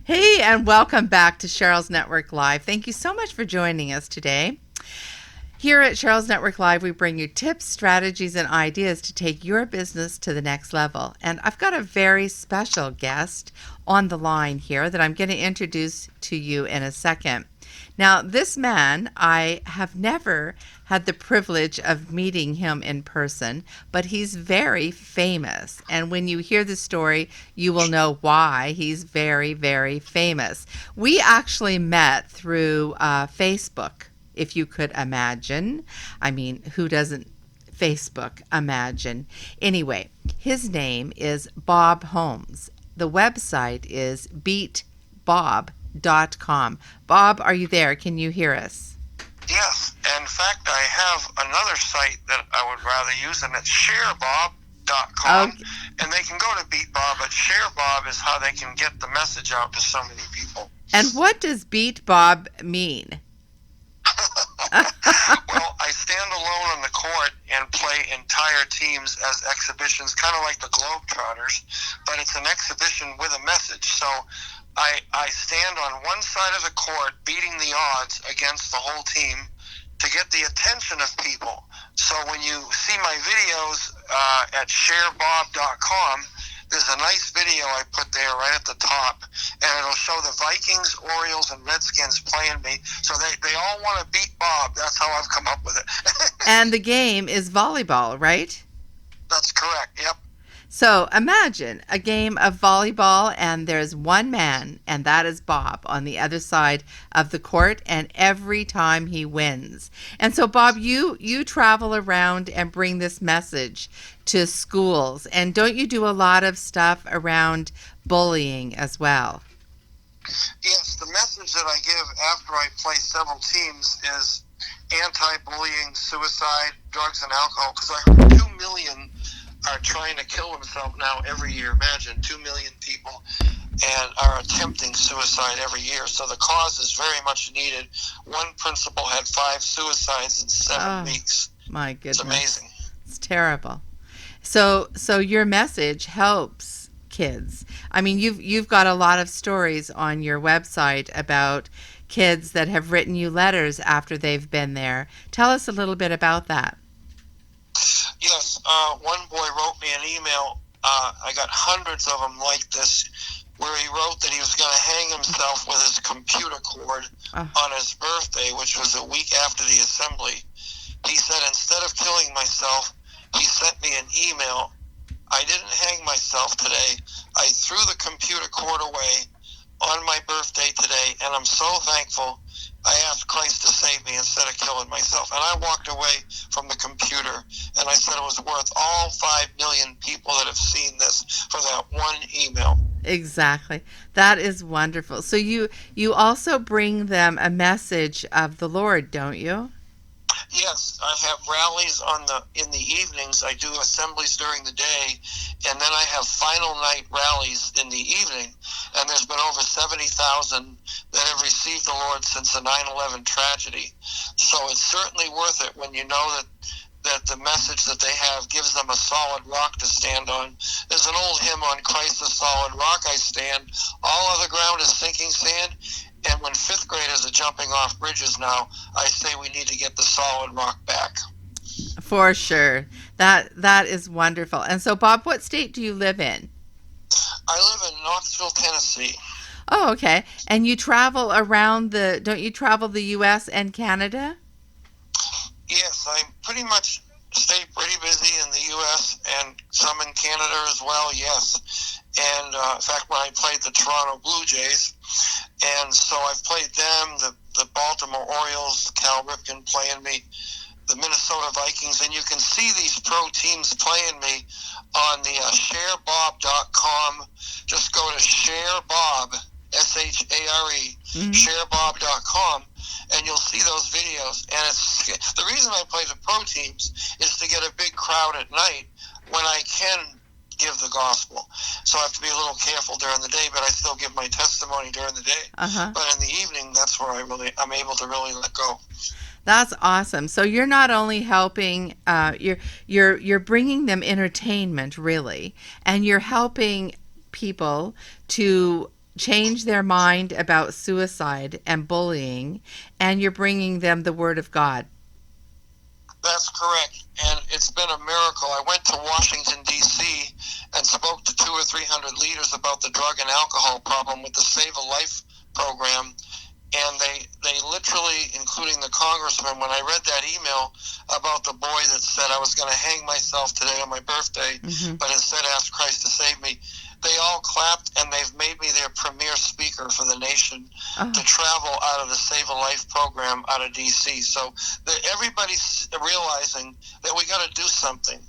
Hey, and welcome back to Sheryl's Network Live. Thank you so much for joining us today. Here at Sheryl's Network Live, we bring you tips, strategies, and ideas to take your business to the next level. And I've got a very special guest on the line here that I'm going to introduce to you in a second. Now, this man, I have never had the privilege of meeting him in person, but he's very famous. And when you hear the story, you will know why he's very, very famous. We actually met through Facebook, if you could imagine. I mean, who doesn't Facebook imagine? Anyway, his name is Bob Holmes. The website is beatbob.com. Bob, are you there? Can you hear us? Yes. In fact, I have another site that I would rather use, and it's sharebob.com. Okay. And they can go to BeatBob, but ShareBob is how they can get the message out to so many people. And what does BeatBob mean? Well, I stand alone on the court and play entire teams as exhibitions, kind of like the Globetrotters, but it's an exhibition with a message. So I stand on one side of the court beating the odds against the whole team to get the attention of people. So when you see my videos at sharebob.com, there's a nice video I put there right at the top, and it'll show the Vikings, Orioles, and Redskins playing me. So they all want to beat Bob. That's how I've come up with it. And the game is volleyball, right? That's correct, yep. So imagine a game of volleyball, and there's one man, and that is Bob on the other side of the court, and every time he wins. And so, Bob, you travel around and bring this message to schools, and don't you do a lot of stuff around bullying as well? Yes, the message that I give after I play several teams is anti-bullying, suicide, drugs, and alcohol, because I heard 2 million are trying to kill themselves now every year. Imagine 2 million people and are attempting suicide every year. So the cause is very much needed. One principal had 5 suicides in 7 weeks. My goodness. It's amazing. It's terrible. So your message helps kids. I mean, you've got a lot of stories on your website about kids that have written you letters after they've been there. Tell us a little bit about that. Yes, one boy wrote me an email. I got hundreds of them like this, where he wrote that he was going to hang himself with his computer cord on his birthday, which was a week after the assembly. He said, instead of killing myself, he sent me an email. I didn't hang myself today. I threw the computer cord away on my birthday today, and I'm so thankful. I asked Christ to save me instead of killing myself. And I walked away from the computer, and I said it was worth all 5 million people that have seen this for that one email. Exactly. That is wonderful. So you also bring them a message of the Lord, don't you? Yes, I have rallies in the evenings. I do assemblies during the day, and then I have final night rallies in the evening. And there's been over 70,000 that have received the Lord since the 9/11 tragedy. So it's certainly worth it when you know that the message that they have gives them a solid rock to stand on. There's an old hymn on Christ, the solid rock I stand. All other ground is sinking sand. And when 5th graders are jumping off bridges now, I say we need to get the solid rock back. For sure. That is wonderful. And so, Bob, what state do you live in? I live in Knoxville, Tennessee. Oh, okay. And you travel around don't you travel the U.S. and Canada? Yes, I pretty much stay pretty busy in the U.S. and some in Canada as well, yes. And in fact, when I played the Toronto Blue Jays, and so I've played them, the Baltimore Orioles, Cal Ripken playing me, the Minnesota Vikings, and you can see these pro teams playing me on the sharebob.com. Just go to sharebob, S-H-A-R-E, sharebob.com, and you'll see those videos. And it's the reason I play the pro teams is to get a big crowd at night when I can give the gospel. So I have to be a little careful during the day, but I still give my testimony during the day. But in the evening, that's where I'm able to really let go. That's awesome. So you're not only helping, you're bringing them entertainment, really, and you're helping people to change their mind about suicide and bullying, and you're bringing them the Word of God. That's correct, and it's been a miracle. I went to Washington, D.C., and spoke to 200 or 300 leaders about the drug and alcohol problem with the Save a Life program, and they literally, including the congressman, when I read that email about the boy that said I was going to hang myself today on my birthday, but instead asked Christ to save me, they all clapped, and they've made me their premier speaker for the nation to travel out of the Save a Life program out of D.C. So everybody's realizing that we got to do something,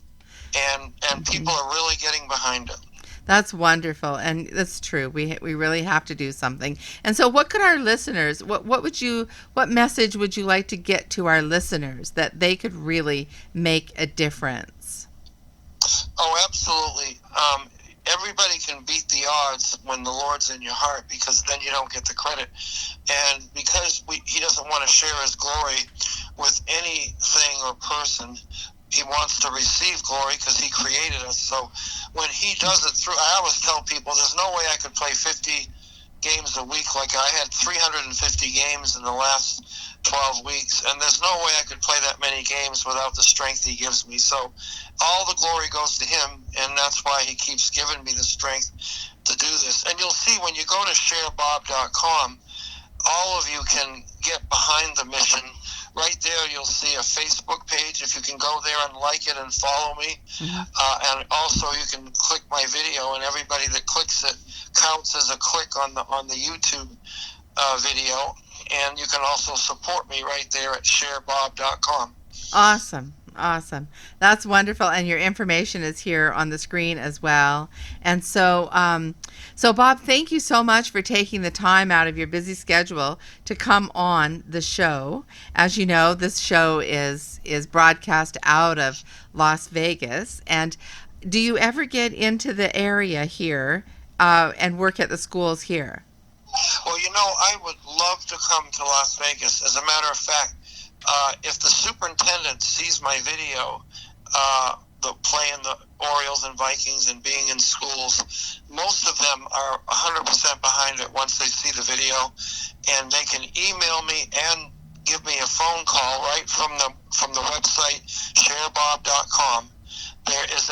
and people are really getting behind it. That's wonderful, and that's true. We really have to do something. And so, what could our listeners? What message would you like to get to our listeners that they could really make a difference? Oh, absolutely. Everybody can beat the odds when the Lord's in your heart, because then you don't get the credit. And because he doesn't want to share his glory with anything or person, he wants to receive glory because he created us. So when he does it through, I always tell people there's no way I could play 50 games a week. Like I had 350 games in the last 12 weeks, and there's no way I could play that many games without the strength he gives me. So all the glory goes to him, and that's why he keeps giving me the strength to do this. And you'll see when you go to sharebob.com, all of you can get behind the mission. Right there, you'll see a Facebook page. If you can go there and like it and follow me. And also you can click my video, and everybody that clicks it counts as a click on the YouTube video. And you can also support me right there at sharebob.com. Awesome. That's wonderful. And your information is here on the screen as well. And so, Bob, thank you so much for taking the time out of your busy schedule to come on the show. As you know, this show is broadcast out of Las Vegas. And do you ever get into the area here and work at the schools here? Well, I would love to come to Las Vegas. As a matter of fact, if the superintendent sees my video, the playing the Orioles and Vikings and being in schools, most of them are 100% behind it once they see the video, and they can email me and give me a phone call right from the website sharebob.com. There is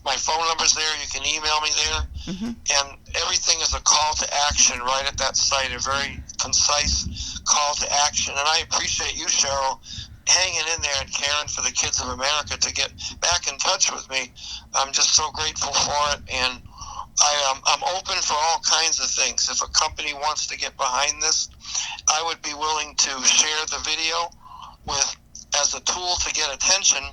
my phone number's there. You can email me there, and everything is a call to action right at that site. A very concise call to action. And I appreciate you, Cheryl, hanging in there and caring for the kids of America to get back in touch with me. I'm just so grateful for it, and I'm open for all kinds of things. If a company wants to get behind this, I would be willing to share the video as a tool to get attention.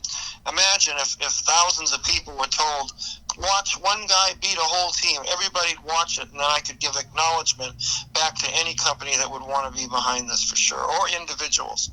Imagine if thousands of people were told, watch one guy beat a whole team, everybody'd watch it, and then I could give acknowledgement back to any company that would want to be behind this for sure, or individuals.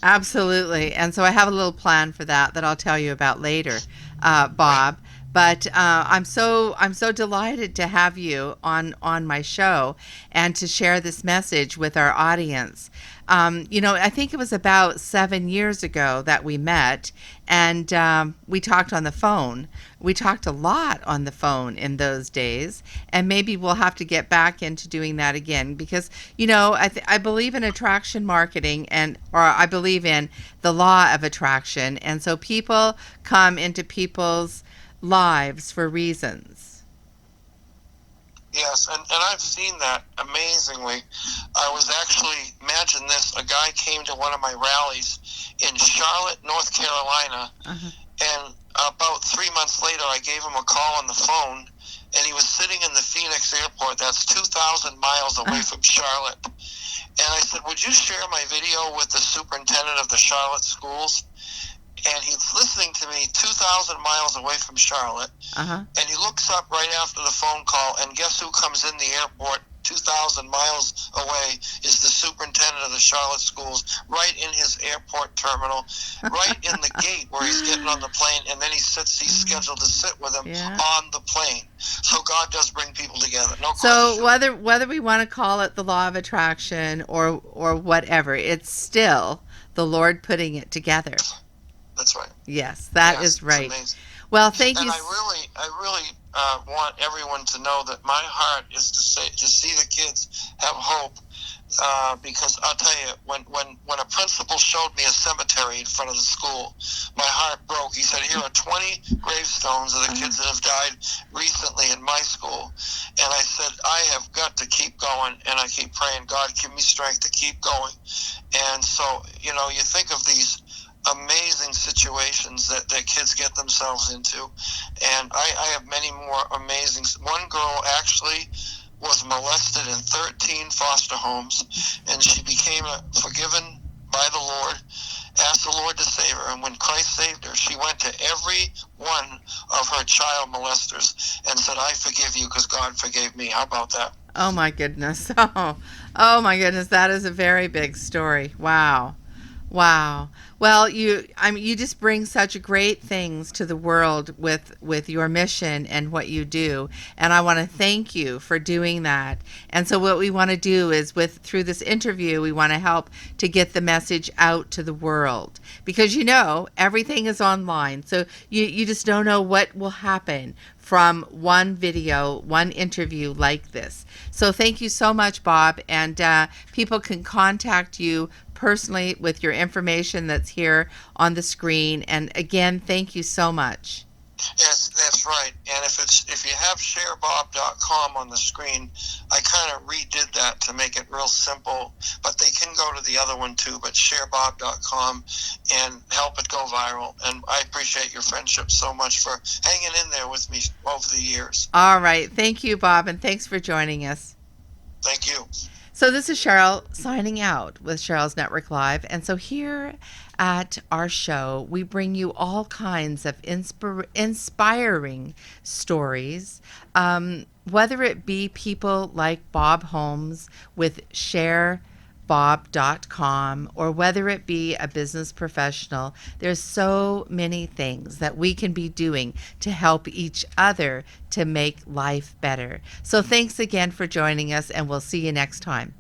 Absolutely. And so I have a little plan for that I'll tell you about later, Bob. But I'm so delighted to have you on my show and to share this message with our audience. I think it was about 7 years ago that we met, and we talked on the phone. We talked a lot on the phone in those days, and maybe we'll have to get back into doing that again because, I believe in attraction marketing, or I believe in the law of attraction, and so people come into people's lives for reasons. Yes, and I've seen that amazingly. I was actually, imagine this, a guy came to one of my rallies in Charlotte, North Carolina, and about 3 months later I gave him a call on the phone, and he was sitting in the Phoenix airport. That's 2,000 miles away from Charlotte. And I said, would you share my video with the superintendent of the Charlotte schools? And he's listening to me 2,000 miles away from Charlotte. And he looks up right after the phone call, and guess who comes in the airport 2,000 miles away is the superintendent of the Charlotte schools, right in his airport terminal, right in the gate where he's getting on the plane, and then he's scheduled to sit with him on the plane. So God does bring people together. No question. So whether we want to call it the law of attraction or whatever, it's still the Lord putting it together. That's right. Yes, that is right. Amazing. Well, thank you. And I really want everyone to know that my heart is to see the kids have hope. Because I'll tell you, when a principal showed me a cemetery in front of the school, my heart broke. He said, "Here are 20 gravestones of the kids that have died recently in my school." And I said, "I have got to keep going," and I keep praying, "God, give me strength to keep going." And so, you think of these amazing situations that kids get themselves into, and I have many more amazing. One girl actually was molested in 13 foster homes, and she became forgiven by the Lord, asked the Lord to save her, and when Christ saved her, she went to every one of her child molesters and said, "I forgive you because God forgave me." How about that? Oh my goodness. Oh my goodness. That is a very big story. Wow. Wow. Well, you just bring such great things to the world with your mission and what you do, and I want to thank you for doing that. And so what we want to do is through this interview, we want to help to get the message out to the world, because everything is online. So you just don't know what will happen from one video, one interview like this. So thank you so much, Bob, and people can contact you personally with your information that's here on the screen. And again, thank you so much. Yes, that's right. And if you have sharebob.com on the screen, I kind of redid that to make it real simple, but they can go to the other one too, but sharebob.com, and help it go viral. And I appreciate your friendship so much for hanging in there with me over the years. All right. Thank you, Bob, and thanks for joining us. Thank you. So this is Sherial signing out with Sherial's Network Live. And so here at our show, we bring you all kinds of inspiring stories, whether it be people like Bob Holmes with sharebob.com, or whether it be a business professional. There's so many things that we can be doing to help each other to make life better. So thanks again for joining us, and we'll see you next time.